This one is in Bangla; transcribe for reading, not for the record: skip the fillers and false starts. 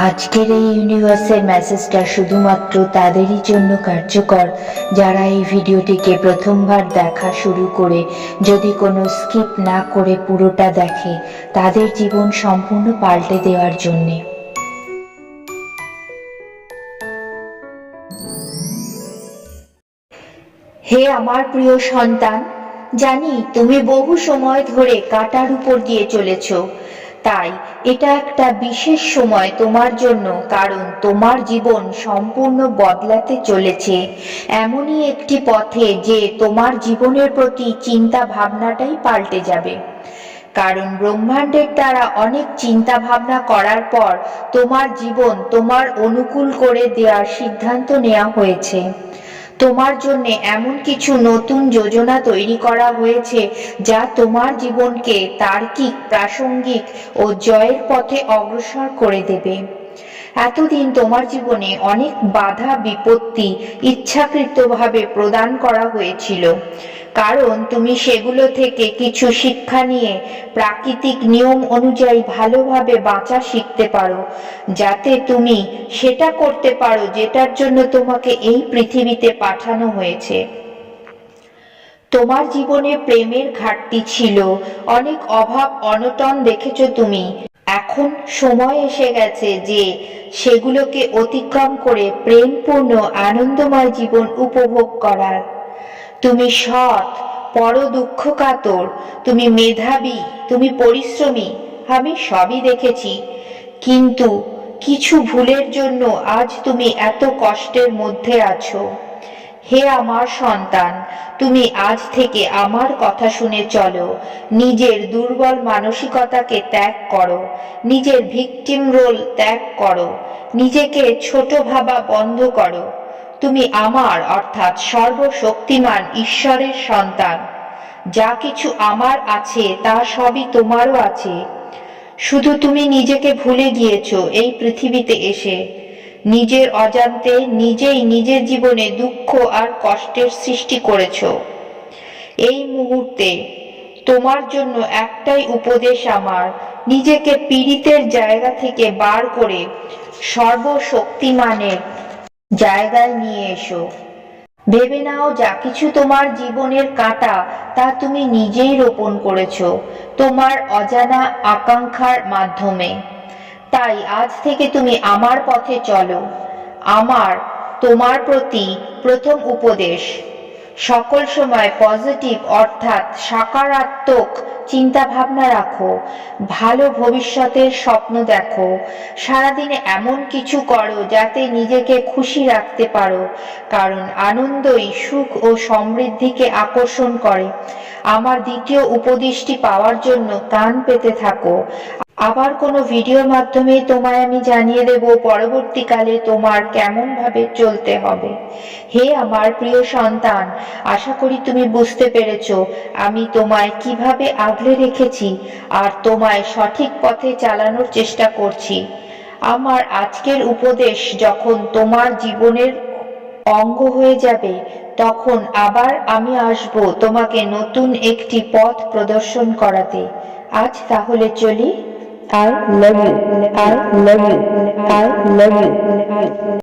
আজকের এই ইউনিভার্সের মেসেজটা শুধুমাত্র তাদেরই জন্য কার্যকর যারা এই ভিডিওটিকে প্রথমবার দেখা শুরু করে যদি কোনো স্কিপ না করে পুরোটা দেখে, তাদের জীবন সম্পূর্ণ পাল্টে দেওয়ার জন্যে। হে আমার প্রিয় সন্তান, জানি তুমি বহু সময় ধরে কাঁটার উপর দিয়ে চলেছ, তাই এটা একটা বিশেষ সময় তোমার জন্য, কারণ তোমার জীবন সম্পূর্ণ বদলাতে চলেছে এমনই একটি পথে যে তোমার জীবনের প্রতি চিন্তা ভাবনাটাই পাল্টে যাবে। কারণ ব্রহ্মাণ্ডের দ্বারা অনেক চিন্তা ভাবনা করার পর তোমার জীবন তোমার অনুকূল করে দেওয়ার সিদ্ধান্ত নেওয়া হয়েছে। তোমার জন্য এমন কিছু নতুন যোজনা তৈরি করা হয়েছে যা তোমার জীবনকে তার্কিক, প্রাসঙ্গিক ও জয়ের পথে অগ্রসর করে দেবে। এতদিন তোমার জীবনে অনেক বাধা বিপত্তি ইচ্ছাকৃতভাবে প্রদান করা হয়েছিল, কারণ তুমি সেগুলো থেকে কিছু শিক্ষা নিয়ে প্রাকৃতিক নিয়ম অনুযায়ী ভালোভাবে বাঁচা শিখতে পারো, যাতে তুমি সেটা করতে পারো যেটার জন্য তোমাকে এই পৃথিবীতে পাঠানো হয়েছে। তোমার জীবনে প্রেমের ঘাটতি ছিল, অনেক অভাব অনটন দেখেছো তুমি। এখন সময় এসে গেছে যে সেগুলোকে অতিক্রম করে প্রেমপূর্ণ আনন্দময় জীবন উপভোগ করার। তুমি সৎ, পর দুঃখ কাতর, তুমি মেধাবী, তুমি পরিশ্রমী, আমি সবই দেখেছি। কিন্তু কিছু ভুলের জন্য আজ তুমি এত কষ্টের মধ্যে আছো। হে আমার সন্তান, তুমি আজ থেকে আমার কথা শুনে চলো। নিজের দুর্বল মানসিকতাকে ত্যাগ করো, নিজের ভিকটিম রোল ত্যাগ করো, নিজেকে ছোট ভাবা বন্ধ করো। তুমি আমার অর্থাৎ সর্বশক্তিমান ঈশ্বরের সন্তান। যা কিছু আমার আছে তা সবই তোমারও আছে, শুধু তুমি নিজেকে ভুলে গিয়েছো এই পৃথিবীতে এসে। নিজের অজান্তে নিজেই নিজের জীবনে দুঃখ আর কষ্টের সৃষ্টি করেছো। এই মুহূর্তে তোমার জন্য একটাই উপদেশ আমার, নিজেকে পীড়িতের জায়গা থেকে বার করে সর্বশক্তিমানের জায়গায় নিয়ে এসো। ভেবে নাও, যা কিছু তোমার জীবনের কাঁটা তা তুমি নিজেই রোপণ করেছো তোমার অজানা আকাঙ্ক্ষার মাধ্যমে। তাই আজ থেকে তুমি আমার পথে চলো। আমার তোমার প্রতি প্রথম উপদেশ, সকল সময় পজিটিভ অর্থাৎ সকারাত্মক চিন্তা ভাবনা রাখো, ভালো ভবিষ্যতের স্বপ্ন দেখো, সারাদিনে এমন কিছু করো যাতে নিজেকে খুশি রাখতে পারো, কারণ আনন্দই সুখ ও সমৃদ্ধিকে আকর্ষণ করে। আমার দ্বিতীয় উপদেশটি পাওয়ার জন্য কান পেতে থাকো। আবার কোনো ভিডিওর মাধ্যমে তোমায় আমি জানিয়ে দেব পরবর্তীকালে তোমার কেমন ভাবে চলতে হবে। হে আমার প্রিয় সন্তান, আশা করি তুমি বুঝতে পেরেছো আমি তোমায় কিভাবে আগলে রেখেছি আর তোমায় সঠিক পথে চালানোর চেষ্টা করছি। আমার আজকের উপদেশ যখন তোমার জীবনের অঙ্গ হয়ে যাবে, তখন আবার আমি আসব তোমাকে নতুন একটি পথ প্রদর্শন করাতে। আজ তাহলে চলি। I love you. I love you. I love you.